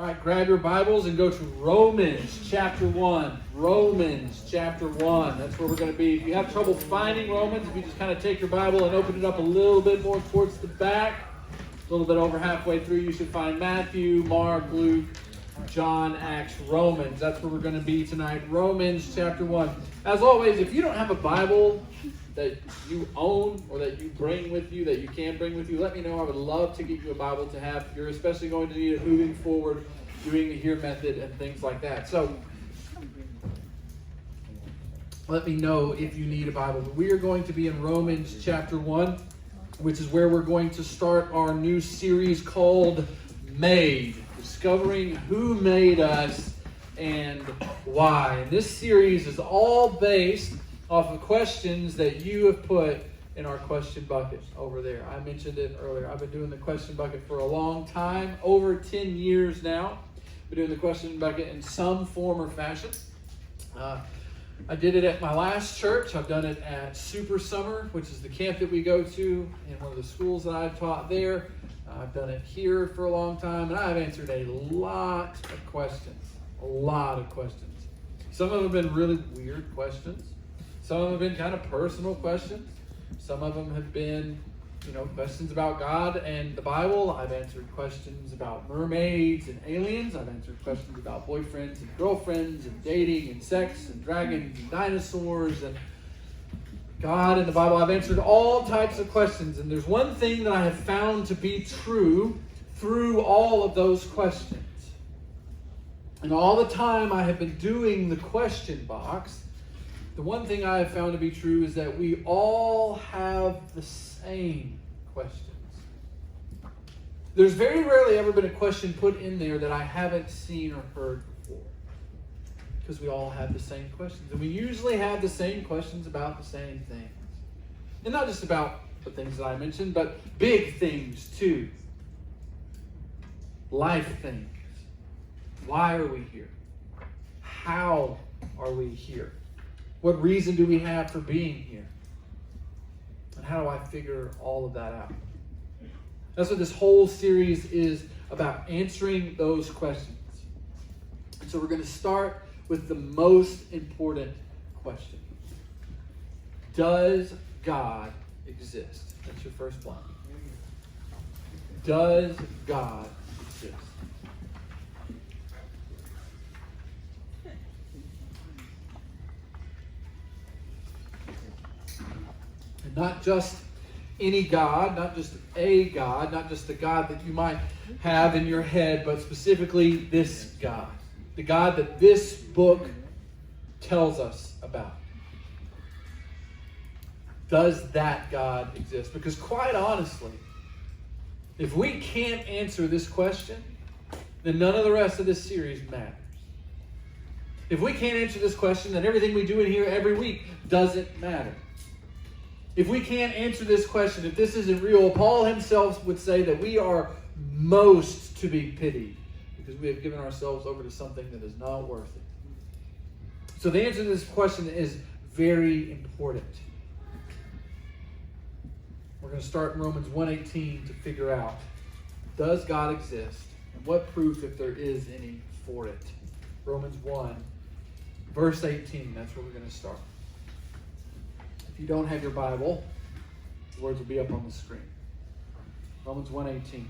All right, grab your Bibles and go to Romans chapter 1. Romans chapter 1. That's where we're going to be. If you have trouble finding Romans, if you just kind of take your Bible and open it up a little bit more towards the back, a little bit over halfway through, you should find Matthew, Mark, Luke, John, Acts, Romans. That's where we're going to be tonight. Romans chapter 1. As always, if you don't have a Bible that you own or that you bring with you, that you can bring with you, let me know. I would love to get you a Bible to have. You're especially going to need it moving forward, doing the Hear method and things like that. So let me know if you need a Bible. But we are going to be in Romans chapter 1, which is where we're going to start our new series called Made, discovering who made us and why. And this series is all based off of questions that you have put in our question bucket over there. I mentioned it earlier. I've been doing the question bucket for a long time, over 10 years now. Been doing the question bucket in some form or fashion. I did it at my last church. I've done it at Super Summer, which is the camp that we go to in one of the schools that I've taught there. I've done it here for a long time, and I've answered a lot of questions. A lot of questions. Some of them have been really weird questions. Some of them have been kind of personal questions. Some of them have been, questions about God and the Bible. I've answered questions about mermaids and aliens. I've answered questions about boyfriends and girlfriends and dating and sex and dragons and dinosaurs and God and the Bible. I've answered all types of questions. And there's one thing that I have found to be true through all of those questions. And all the time I have been doing the question box, the one thing I have found to be true is that we all have the same questions. There's very rarely ever been a question put in there that I haven't seen or heard before. Because we all have the same questions. And we usually have the same questions about the same things. And not just about the things that I mentioned, but big things too. Life things. Why are we here? How are we here? What reason do we have for being here? And how do I figure all of that out? That's what this whole series is about, answering those questions. And so we're going to start with the most important question. Does God exist? That's your first blank. Does God exist? And not just any God, not just a God, not just the God that you might have in your head, but specifically this God. The God that this book tells us about. Does that God exist? Because quite honestly, if we can't answer this question, then none of the rest of this series matters. If we can't answer this question, then everything we do in here every week doesn't matter. If we can't answer this question, if this isn't real, Paul himself would say that we are most to be pitied because we have given ourselves over to something that is not worth it. So the answer to this question is very important. We're going to start in Romans 1:18 to figure out, does God exist? And what proof, if there is any, for it? Romans 1, verse 18, that's where we're going to start. If you don't have your Bible, the words will be up on the screen. Romans 1:18.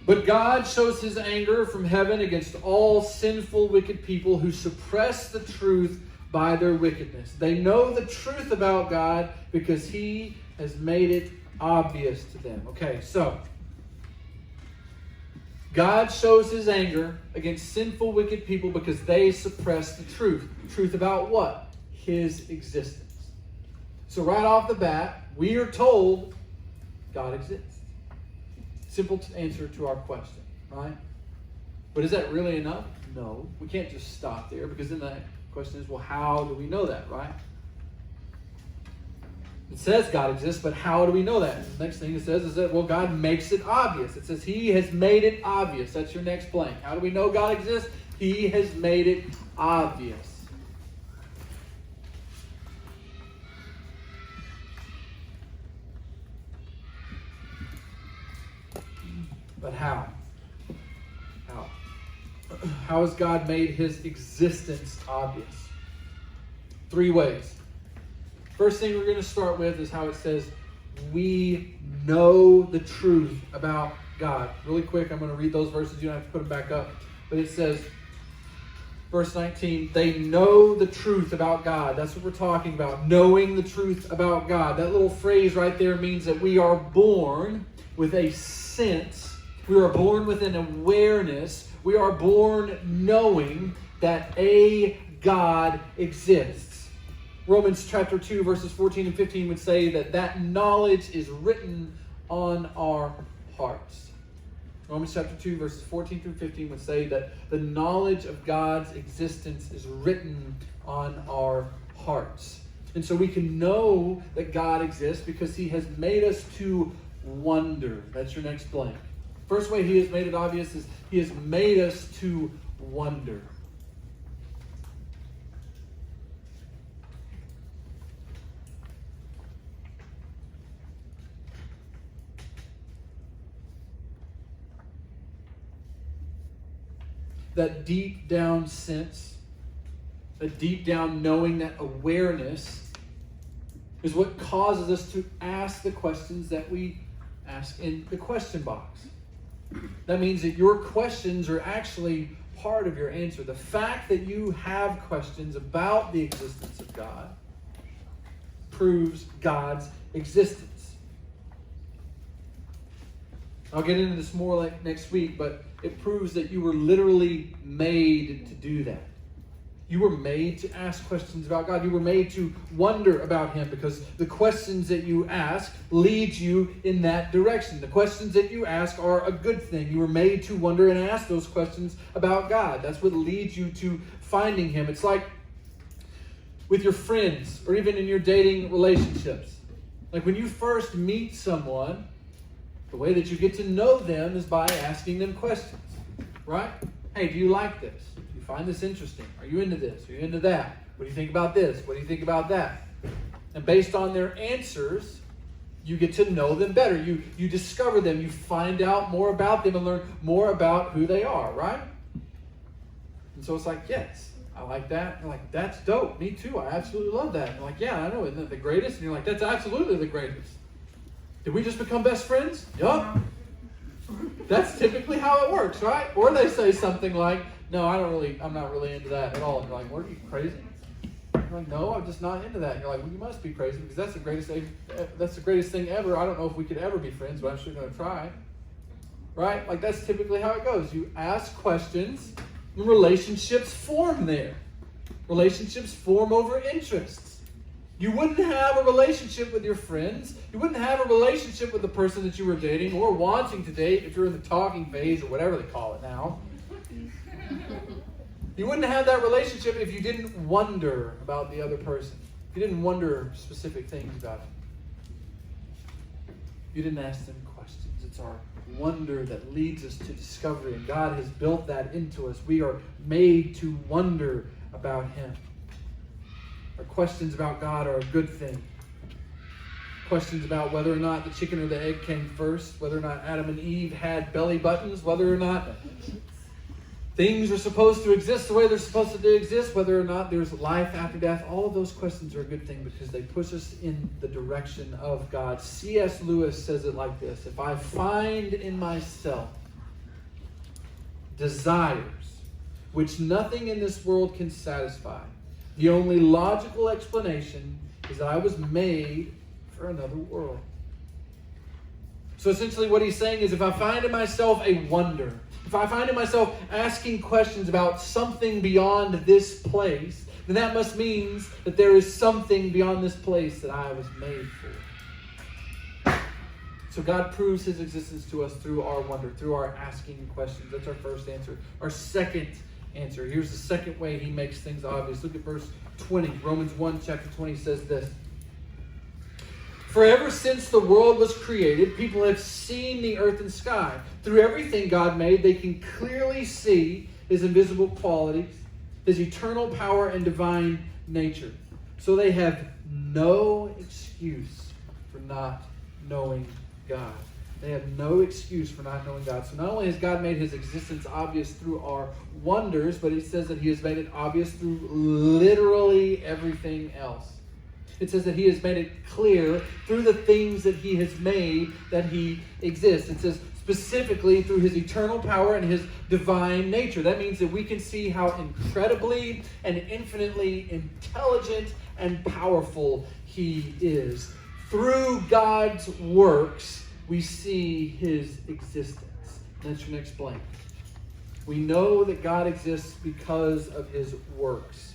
But God shows his anger from heaven against all sinful, wicked people who suppress the truth by their wickedness. They know the truth about God because he has made it obvious to them. Okay, so God shows his anger against sinful, wicked people because they suppress the truth. Truth about what? His existence. So right off the bat, we are told God exists. Simple answer to our question, right? But is that really enough? No. We can't just stop there, because then the question is, well, how do we know that, right? It says God exists, but how do we know that? The next thing it says is that, well, God makes it obvious. It says he has made it obvious. That's your next blank. How do we know God exists? He has made it obvious. But how? How? How has God made his existence obvious? 3 ways. First thing we're going to start with is how it says, we know the truth about God. Really quick, I'm going to read those verses. You don't have to put them back up. But it says, verse 19, they know the truth about God. That's what we're talking about, knowing the truth about God. That little phrase right there means that we are born with a sense. We are born with an awareness. We are born knowing that a God exists. Romans chapter 2, verses 14 and 15 would say that knowledge is written on our hearts. Romans chapter 2, verses 14 through 15 would say that the knowledge of God's existence is written on our hearts. And so we can know that God exists because he has made us to wonder. That's your next blank. First way he has made it obvious is he has made us to wonder. That deep down sense, that deep down knowing, that awareness is what causes us to ask the questions that we ask in the question box. That means that your questions are actually part of your answer. The fact that you have questions about the existence of God proves God's existence. I'll get into this more like next week, but it proves that you were literally made to do that. You were made to ask questions about God. You were made to wonder about him because the questions that you ask lead you in that direction. The questions that you ask are a good thing. You were made to wonder and ask those questions about God. That's what leads you to finding him. It's like with your friends or even in your dating relationships. Like when you first meet someone, the way that you get to know them is by asking them questions, right? Hey, do you like this? Do you find this interesting? Are you into this? Are you into that? What do you think about this? What do you think about that? And based on their answers, you get to know them better. You discover them. You find out more about them and learn more about who they are, right? And so it's like, yes, I like that. And like, that's dope. Me too. I absolutely love that. And like, yeah, I know. Isn't it the greatest? And you're like, that's absolutely the greatest. Did we just become best friends? Yup. That's typically how it works, right? Or they say something like, no, I'm not really into that at all. And you're like, what, are you crazy? You're like, no, I'm just not into that. And you're like, well, you must be crazy because that's the greatest thing ever. I don't know if we could ever be friends, but I'm sure going to try. Right? Like that's typically how it goes. You ask questions and relationships form there. Relationships form over interests. You wouldn't have a relationship with your friends. You wouldn't have a relationship with the person that you were dating or wanting to date if you're in the talking phase or whatever they call it now. You wouldn't have that relationship if you didn't wonder about the other person. If you didn't wonder specific things about them. You didn't ask them questions. It's our wonder that leads us to discovery, and God has built that into us. We are made to wonder about him. Our questions about God are a good thing. Questions about whether or not the chicken or the egg came first, whether or not Adam and Eve had belly buttons, whether or not things are supposed to exist the way they're supposed to exist, whether or not there's life after death. All of those questions are a good thing because they push us in the direction of God. C.S. Lewis says it like this: if I find in myself desires which nothing in this world can satisfy, the only logical explanation is that I was made for another world. So essentially what he's saying is if I find in myself a wonder, if I find in myself asking questions about something beyond this place, then that must mean that there is something beyond this place that I was made for. So God proves his existence to us through our wonder, through our asking questions. That's our first answer. Our second answer. Here's the second way he makes things obvious. Look at verse 20. Romans 1, chapter 20 says this. For ever since the world was created, people have seen the earth and sky. Through everything God made, they can clearly see his invisible qualities, his eternal power and divine nature. So they have no excuse for not knowing God. They have no excuse for not knowing God. So not only has God made his existence obvious through our wonders, but he says that he has made it obvious through literally everything else. It says that he has made it clear through the things that he has made that he exists. It says specifically through his eternal power and his divine nature. That means that we can see how incredibly and infinitely intelligent and powerful he is. Through God's works, we see his existence. That's going to explain. We know that God exists because of his works.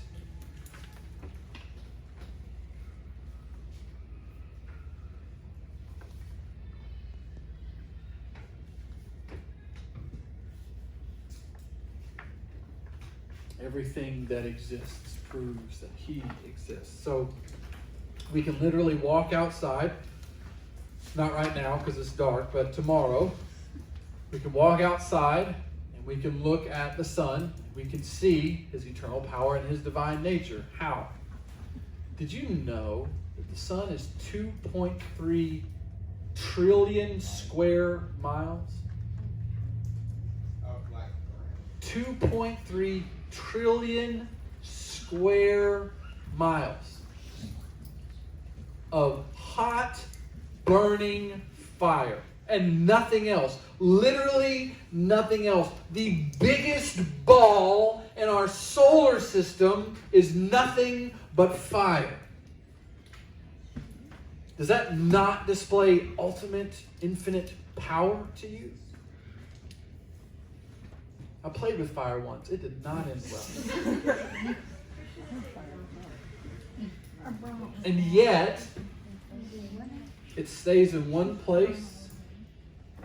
Everything that exists proves that he exists. So we can literally walk outside, not right now because it's dark, but tomorrow. We can walk outside and we can look at the sun. We can see his eternal power and his divine nature. How? Did you know that the sun is 2.3 trillion square miles? 2.3 trillion square miles of hot, burning fire and nothing else. Literally nothing else. The biggest ball in our solar system is nothing but fire. Does that not display ultimate, infinite power to you? I played with fire once. It did not end well. And yet, it stays in one place.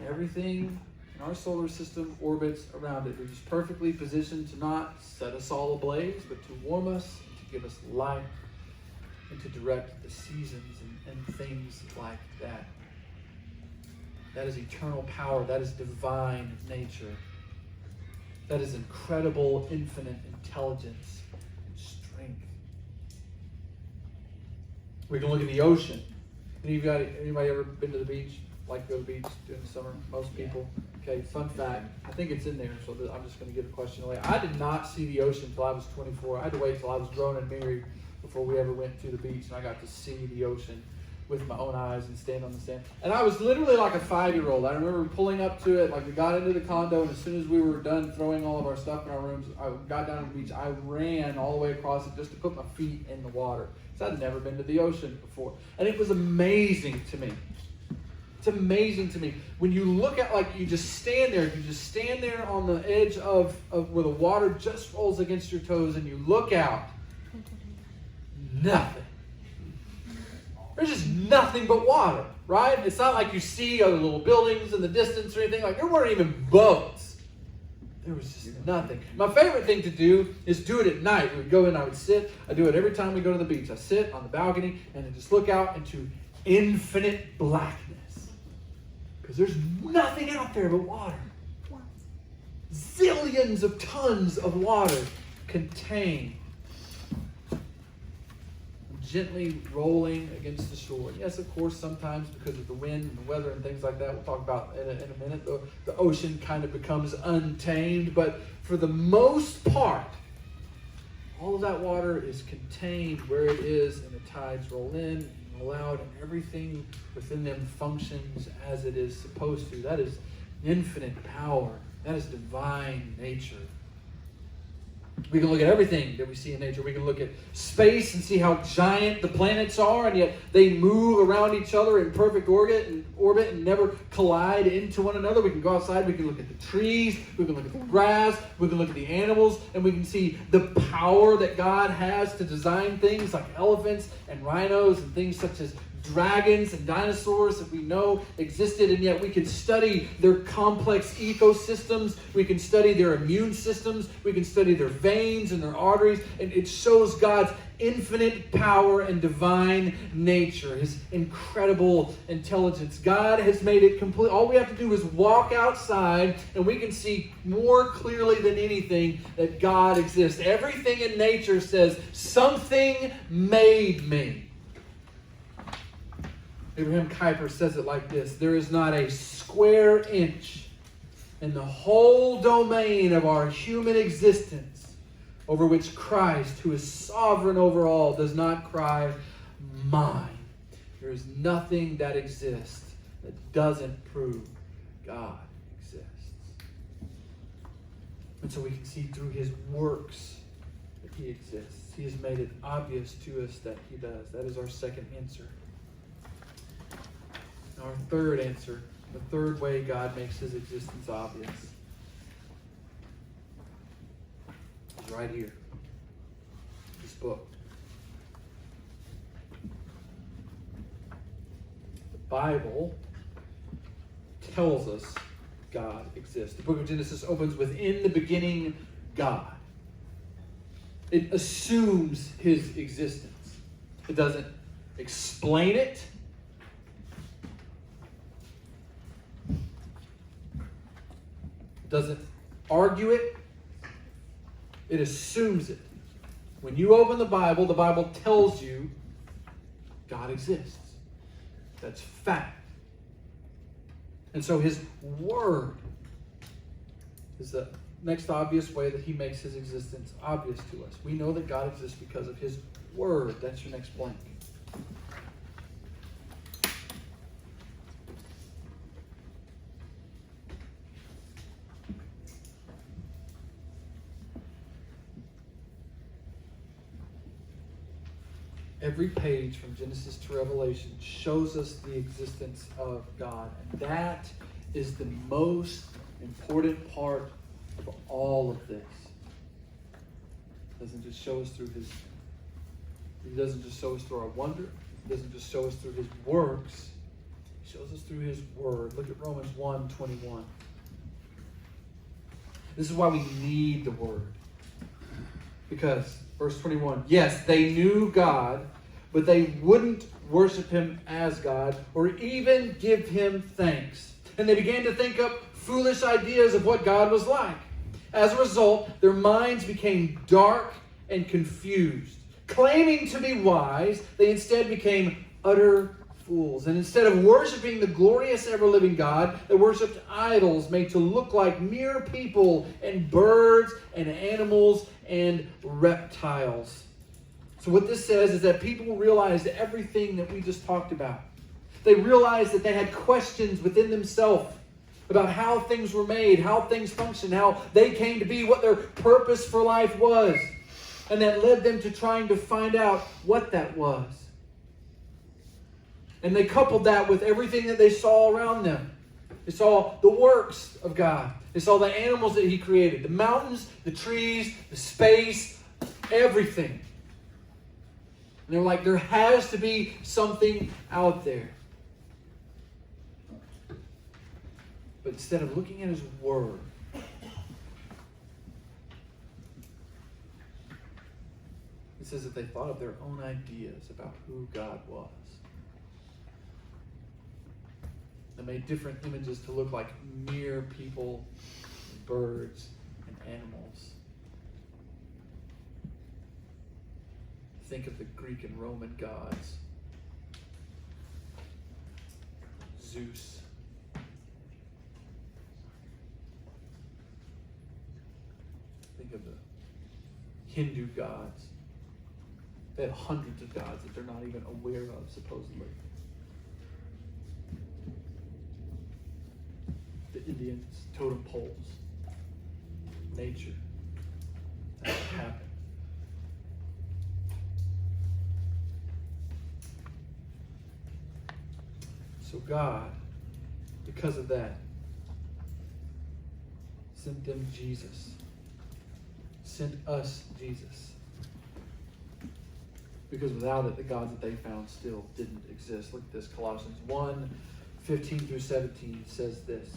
Everything in our solar system orbits around it. It is perfectly positioned to not set us all ablaze, but to warm us, and to give us light, and to direct the seasons and things like that. That is eternal power. That is divine nature. That is incredible, infinite intelligence and strength. We can look at the ocean. Anybody ever been to the beach? Like to go to the beach during the summer? Most people. Okay, fun fact. I think it's in there, so I'm just going to give a question away. I did not see the ocean until I was 24. I had to wait till I was grown and married before we ever went to the beach, and I got to see the ocean with my own eyes and stand on the sand. And I was literally like a 5-year-old. I remember pulling up to it, like we got into the condo, and as soon as we were done throwing all of our stuff in our rooms, I got down to the beach. I ran all the way across it just to put my feet in the water. Because I'd never been to the ocean before. And it was amazing to me. It's amazing to me. When you look at, like, you just stand there on the edge of where the water just rolls against your toes, and you look out, nothing. There's just nothing but water, right? It's not like you see other little buildings in the distance or anything. Like, there weren't even boats. There was just nothing. My favorite thing to do is do it at night. We would go in, I would sit. I do it every time we go to the beach. I sit on the balcony and I just look out into infinite blackness. Because there's nothing out there but water. Zillions of tons of water contained, gently rolling against the shore. Yes, of course, sometimes because of the wind and the weather and things like that, we'll talk about in a minute, the ocean kind of becomes untamed. But for the most part, all of that water is contained where it is, and the tides roll in and roll out, and everything within them functions as it is supposed to. That is infinite power. That is divine nature. We can look at everything that we see in nature. We can look at space and see how giant the planets are, and yet they move around each other in perfect orbit and never collide into one another. We can go outside, we can look at the trees, we can look at the grass, we can look at the animals, and we can see the power that God has to design things like elephants and rhinos and things such as dragons and dinosaurs that we know existed, and yet we can study their complex ecosystems. We can study their immune systems. We can study their veins and their arteries, and it shows God's infinite power and divine nature, his incredible intelligence. God has made it complete. All we have to do is walk outside, and we can see more clearly than anything that God exists. Everything in nature says, something made me. Abraham Kuyper says it like this: there is not a square inch in the whole domain of our human existence over which Christ, who is sovereign over all, does not cry, mine. There is nothing that exists that doesn't prove God exists. And so we can see through his works that he exists. He has made it obvious to us that he does. That is our second answer. Our third answer, the third way God makes his existence obvious, is right here. This book. The Bible tells us God exists. The book of Genesis opens with, in the beginning, God. It assumes his existence. It doesn't explain it. It doesn't argue it. It assumes it. When you open the Bible tells you God exists. That's fact. And so his word is the next obvious way that he makes his existence obvious to us. We know that God exists because of his word. That's your next blank. Every page from Genesis to Revelation shows us the existence of God. And that is the most important part of all of this. It doesn't just show us through he doesn't just show us through our wonder. He doesn't just show us through his works. He shows us through his word. Look at Romans 1:21. This is why we need the word. Because, verse 21, yes, they knew God, but they wouldn't worship him as God or even give him thanks. And they began to think up foolish ideas of what God was like. As a result, their minds became dark and confused. Claiming to be wise, they instead became utter fools. And instead of worshiping the glorious ever-living God, they worshipped idols made to look like mere people and birds and animals and reptiles. So what this says is that people realized everything that we just talked about. They realized that they had questions within themselves about how things were made, how things functioned, how they came to be, what their purpose for life was. And that led them to trying to find out what that was. And they coupled that with everything that they saw around them. They saw the works of God. They saw the animals that he created, the mountains, the trees, the space, everything. And they're like, there has to be something out there. But instead of looking at his word, it says that they thought of their own ideas about who God was. They made different images to look like mere people, and birds, and animals. Think of the Greek and Roman gods. Zeus. Think of the Hindu gods. They have hundreds of gods that they're not even aware of, supposedly. The Indians, totem poles, nature. That's what happened. So God, because of that, sent them Jesus. Sent us Jesus. Because without it, the gods that they found still didn't exist. Look at this. Colossians 1:15-17 says this.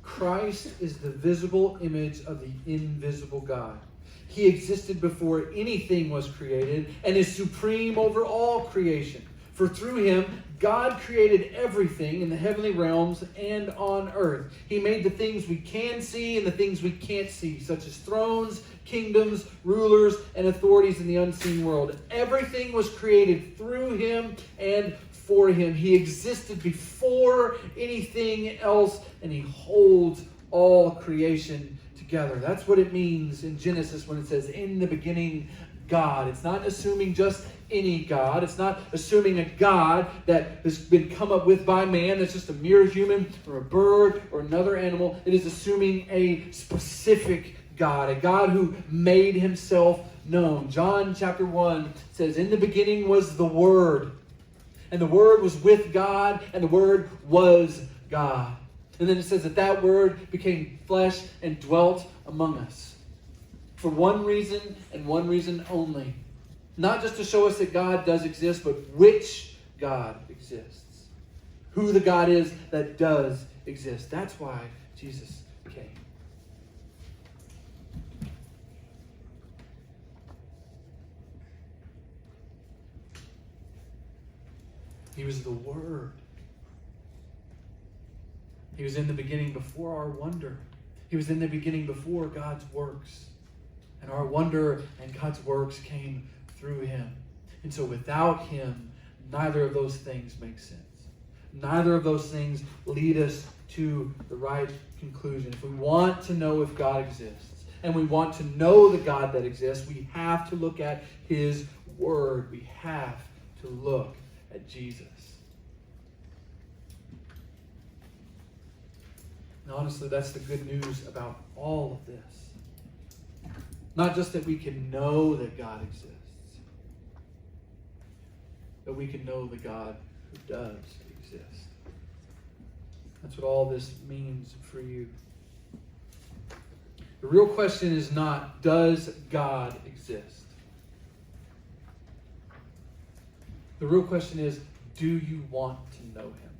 Christ is the visible image of the invisible God. He existed before anything was created and is supreme over all creation. For through him, God created everything in the heavenly realms and on earth. He made the things we can see and the things we can't see, such as thrones, kingdoms, rulers, and authorities in the unseen world. Everything was created through him and for him. He existed before anything else, and he holds all creation together. That's what it means in Genesis when it says, in the beginning, God. It's not assuming just any God. It's not assuming a God that has been come up with by man that's just a mere human or a bird or another animal. It is assuming a specific God, a God who made himself known. John chapter 1 says, in the beginning was the Word, and the Word was with God, and the Word was God. And then it says that Word became flesh and dwelt among us. For one reason and one reason only. Not just to show us that God does exist, but which God exists. Who the God is that does exist. That's why Jesus came. He was the Word. He was in the beginning before our wonder. He was in the beginning before God's works. And our wonder and God's works came through him. And so without him, neither of those things make sense. Neither of those things lead us to the right conclusion. If we want to know if God exists, and we want to know the God that exists, we have to look at his Word. We have to look at Jesus. And honestly, that's the good news about all of this. Not just that we can know that God exists, but we can know the God who does exist. That's what all this means for you. The real question is not, does God exist? The real question is, do you want to know him?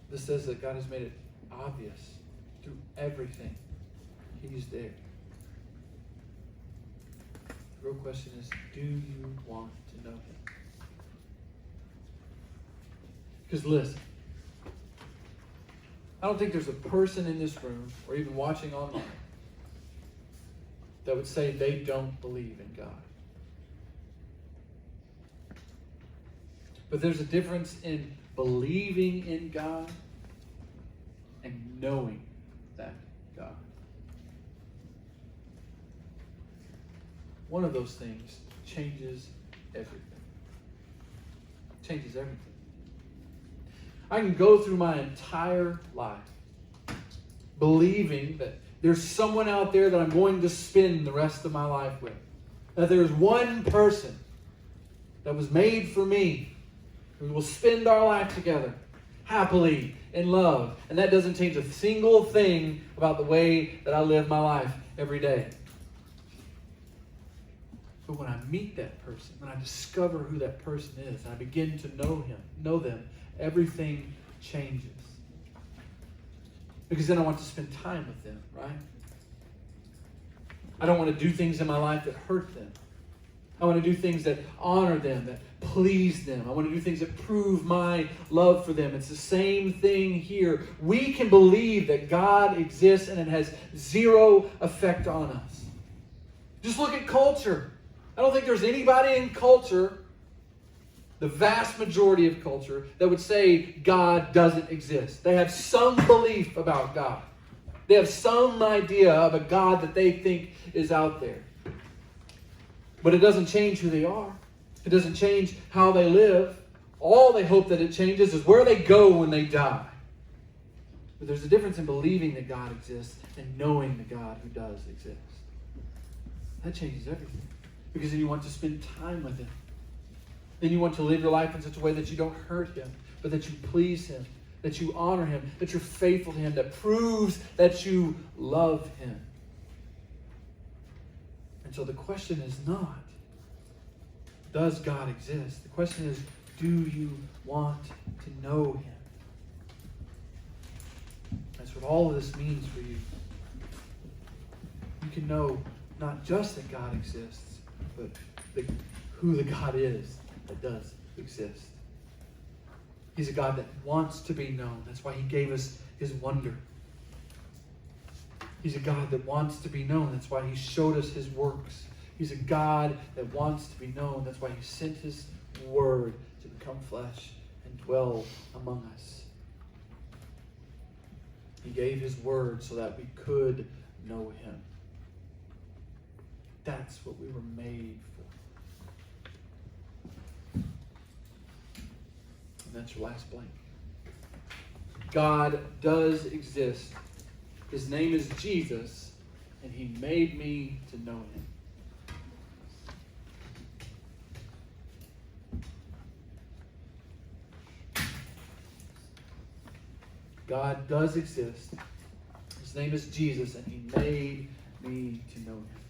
This says that God has made it obvious through everything. He's there. The real question is, do you want to know him? Because listen, I don't think there's a person in this room or even watching online that would say they don't believe in God. But there's a difference in believing in God and knowing that God. One of those things changes everything. Changes everything. I can go through my entire life believing that there's someone out there that I'm going to spend the rest of my life with. That there's one person that was made for me who will spend our life together happily in love. And that doesn't change a single thing about the way that I live my life every day. But when I meet that person, when I discover who that person is, and I begin to know them, everything changes. Because then I want to spend time with them, right? I don't want to do things in my life that hurt them. I want to do things that honor them, that please them. I want to do things that prove my love for them. It's the same thing here. We can believe that God exists and it has zero effect on us. Just look at culture. I don't think there's anybody in culture, the vast majority of culture, that would say God doesn't exist. They have some belief about God. They have some idea of a God that they think is out there. But it doesn't change who they are. It doesn't change how they live. All they hope that it changes is where they go when they die. But there's a difference in believing that God exists and knowing the God who does exist. That changes everything. Because then you want to spend time with him. Then you want to live your life in such a way that you don't hurt him, but that you please him, that you honor him, that you're faithful to him, that proves that you love him. And so the question is not, does God exist? The question is, do you want to know him? That's what all of this means for you. You can know not just that God exists, but who the God is that does exist. He's a God that wants to be known. That's why he gave us his wonder. He's a God that wants to be known. That's why he showed us his works. He's a God that wants to be known. That's why he sent his word to become flesh and dwell among us. He gave his word so that we could know him. That's what we were made for. And that's your last blank. God does exist. His name is Jesus, and he made me to know him. God does exist. His name is Jesus, and he made me to know him.